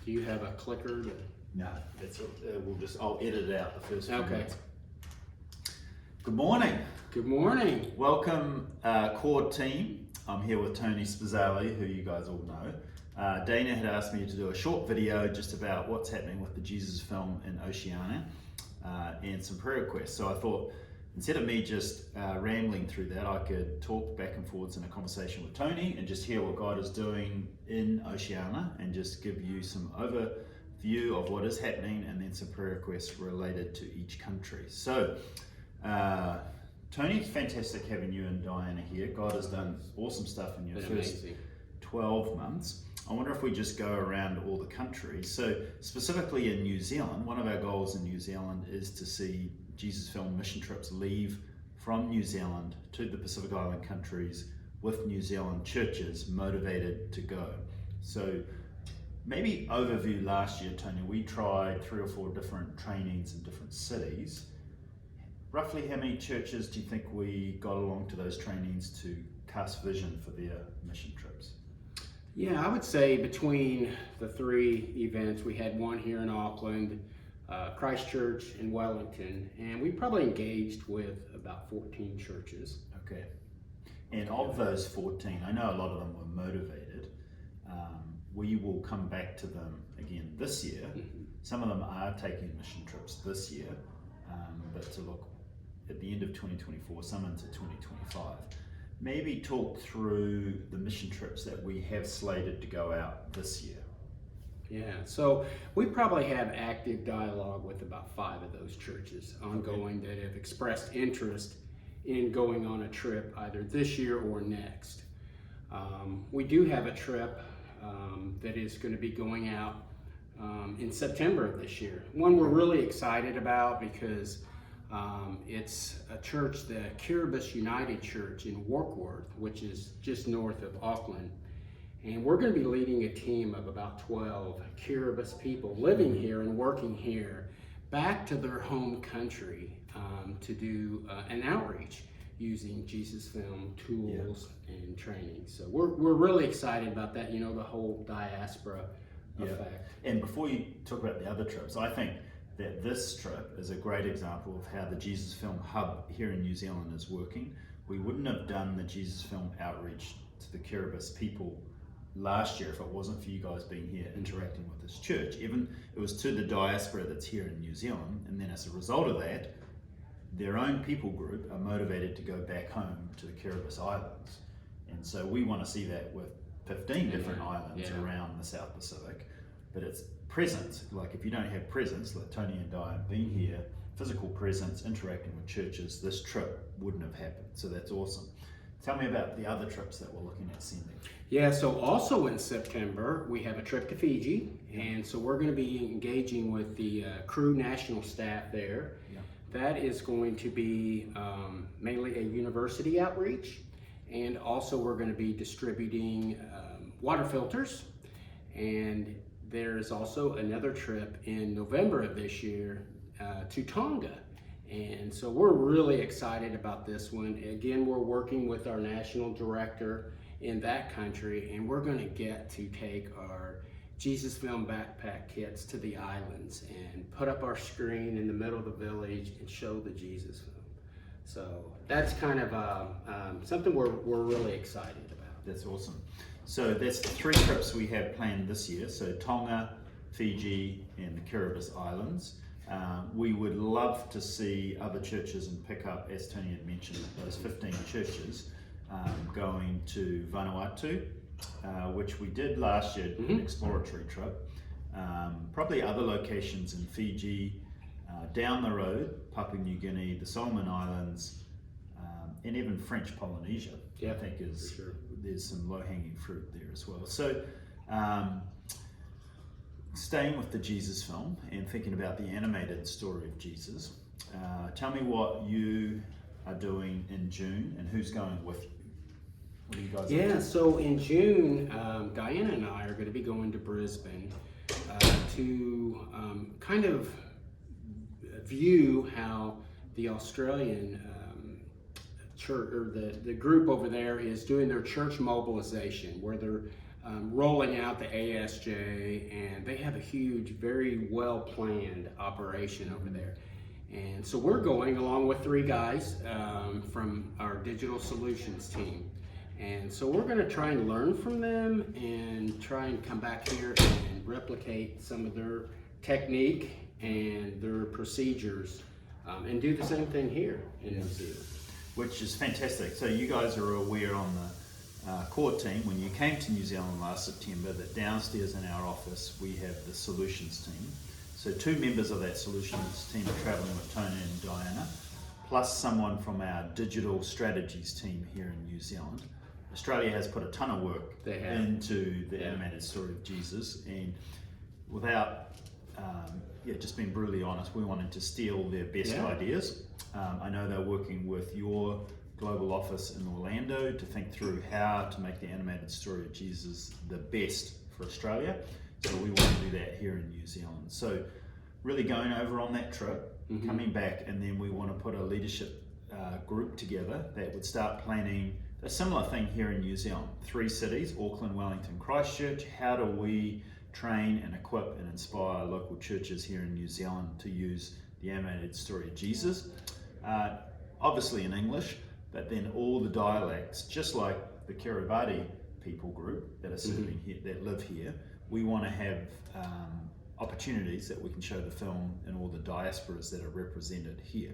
Do you have a clicker? No, that's it. I'll edit it out the first few Okay. minutes. Good morning. Good morning. Welcome, core team. I'm here with Tony Speziale, who you guys all know. Dana had asked me to do a short video just about what's happening with the JesusFilm in Oceania and some prayer requests. So I thought, instead of me just rambling through that, I could talk back and forwards in a conversation with Tony and just hear what God is doing in Oceania and just give you some overview of what is happening and then some prayer requests related to each country. So, Tony, it's fantastic having you and Diana here. God has done awesome stuff in your first 12 months. I wonder if we just go around all the countries. So specifically in New Zealand, one of our goals in New Zealand is to see JesusFilm mission trips leave from New Zealand to the Pacific Island countries with New Zealand churches motivated to go. So maybe overview last year, Tony, we tried 3 or 4 different trainings in different cities. Roughly how many churches do you think we got along to those trainings to cast vision for their mission trips? Yeah, I would say between the 3 events, we had one here in Auckland, Christchurch and Wellington, and we probably engaged with about 14 churches. Okay. And of those 14, I know a lot of them were motivated. We will come back to them again this year. Mm-hmm. Some of them are taking mission trips this year, but to look at the end of 2024, some into 2025. Maybe talk through the mission trips that we have slated to go out this year. Yeah, so we probably have active dialogue with about 5 of those churches ongoing that have expressed interest in going on a trip either this year or next. We do have a trip that is going to be going out in September of this year. One we're really excited about because it's a church, the Kiribati United Church in Warkworth, which is just north of Auckland. And we're going to be leading a team of about 12 Kiribati people living here and working here back to their home country to do an outreach using JesusFilm tools and training. So we're really excited about that, you know, the whole diaspora effect. And before you talk about the other trips, I think that this trip is a great example of how the JesusFilm hub here in New Zealand is working. We wouldn't have done the JesusFilm outreach to the Kiribati people last year if it wasn't for you guys being here interacting with this church. Even it was to the diaspora that's here in New Zealand, and then as a result of that, their own people group are motivated to go back home to the Kiribati Islands. And so we want to see that with 15 different islands around the South Pacific, but it's presence. Like if you don't have presence, like Tony and I have been here, physical presence, interacting with churches, this trip wouldn't have happened. So that's awesome. Tell me about the other trips that we're looking at sending. Yeah, so also in September, we have a trip to Fiji, and so we're going to be engaging with the crew national staff there. Yeah. That is going to be mainly a university outreach, and also we're going to be distributing water filters, and there's also another trip in November of this year to Tonga. And so we're really excited about this one. Again, we're working with our national director in that country, and we're going to get to take our JesusFilm backpack kits to the islands and put up our screen in the middle of the village and show the JesusFilm. So that's kind of something we're really excited about. That's awesome. So that's the 3 trips we have planned this year. So Tonga, Fiji, and the Kiribati Islands. We would love to see other churches and pick up, as Tony had mentioned, those 15 churches going to Vanuatu, which we did last year, an exploratory trip. Probably other locations in Fiji, down the road, Papua New Guinea, the Solomon Islands, and even French Polynesia. I think there's some low-hanging fruit there as well. So staying with the JesusFilm and thinking about the animated story of Jesus, tell me what you are doing in June and who's going with you. What are you guys doing? So in June, Diana and I are going to be going to Brisbane to kind of view how the Australian church, or the group over there, is doing their church mobilization, where they're rolling out the ASJ, and they have a huge, very well-planned operation over there. And so we're going along with 3 guys from our digital solutions team. And so we're going to try and learn from them and try and come back here and replicate some of their technique and their procedures and do the same thing here in New Zealand. Which is fantastic. So you guys are aware on the core team, when you came to New Zealand last September, that downstairs in our office we have the solutions team. So 2 members of that solutions team are traveling with Tony and Diana, plus someone from our digital strategies team here in New Zealand. Australia has put a ton of work into the animated story of Jesus, and without just being brutally honest, we wanted to steal their best ideas. I know they're working with your global office in Orlando to think through how to make the animated story of Jesus the best for Australia. So we want to do that here in New Zealand. So really going over on that trip, coming back, and then we want to put a leadership group together that would start planning a similar thing here in New Zealand. 3 cities, Auckland, Wellington, Christchurch. How do we train and equip and inspire local churches here in New Zealand to use the animated story of Jesus? Obviously in English, but then all the dialects, just like the Kiribati people group that are serving here, that live here. We want to have opportunities that we can show the film in all the diasporas that are represented here.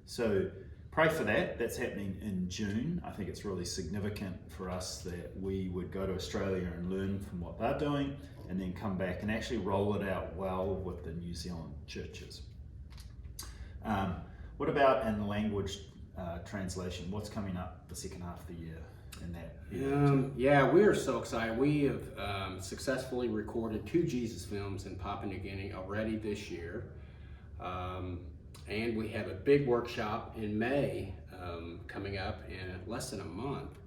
So pray for that. That's happening in June. I think it's really significant for us that we would go to Australia and learn from what they're doing, and then come back and actually roll it out well with the New Zealand churches. What about in language translation? What's coming up the second half of the year in that? Yeah, we are so excited. We have successfully recorded 2 Jesus films in Papua New Guinea already this year. And we have a big workshop in May coming up in less than a month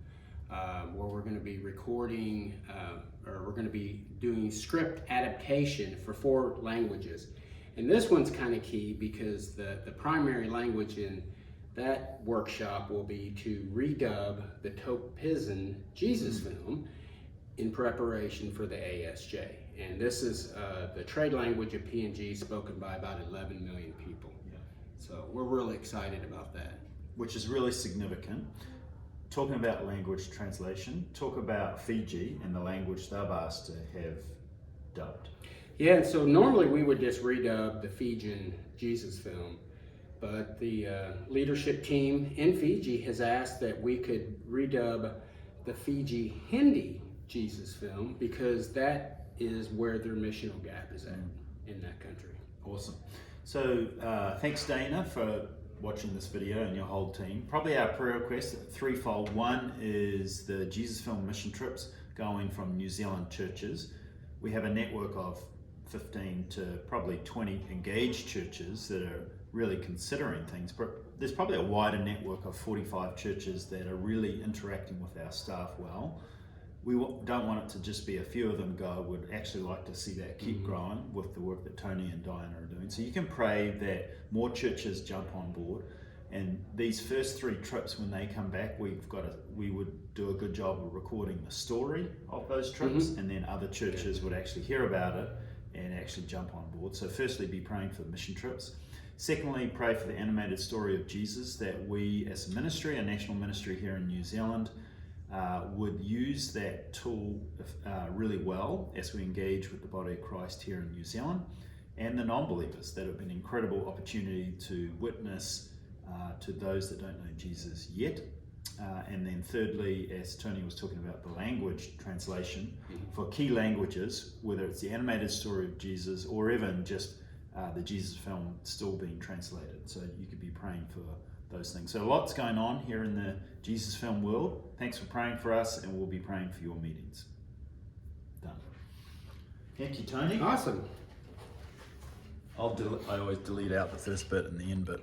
where we're going to be recording or we're going to be doing script adaptation for 4 languages. And this one's kind of key because the primary language in that workshop will be to redub the Topizin Jesus film in preparation for the ASJ. And this is the trade language of PNG, spoken by about 11 million people. So we're really excited about that. Which is really significant. Talking about language translation, talk about Fiji and the language they've asked to have dubbed. Yeah, and so normally we would just redub the Fijian Jesus film, but the leadership team in Fiji has asked that we could redub the Fiji Hindi Jesus film because that is where their missional gap is at in that country. Awesome. So thanks Dana for watching this video and your whole team. Probably our prayer request, 3-fold. One is the JesusFilm mission trips going from New Zealand churches. We have a network of 15 to probably 20 engaged churches that are really considering things, but there's probably a wider network of 45 churches that are really interacting with our staff well. We don't want it to just be a few of them go. We'd actually like to see that keep growing with the work that Tony and Diana are doing. So you can pray that more churches jump on board. And these first 3 trips, when they come back, we would do a good job of recording the story of those trips, and then other churches would actually hear about it and actually jump on board. So firstly, be praying for the mission trips. Secondly, pray for the animated story of Jesus, that we as a ministry, a national ministry here in New Zealand, would use that tool really well as we engage with the body of Christ here in New Zealand, and the non-believers, that have been an incredible opportunity to witness to those that don't know Jesus yet. And then thirdly, as Tony was talking about, the language translation for key languages, whether it's the animated story of Jesus or even just the Jesus film still being translated. So you could be praying for those things. So lots going on here in the Jesus film world. Thanks for praying for us, and we'll be praying for your meetings. Done. Thank you, Tony. Awesome. I always delete out the first bit and the end bit.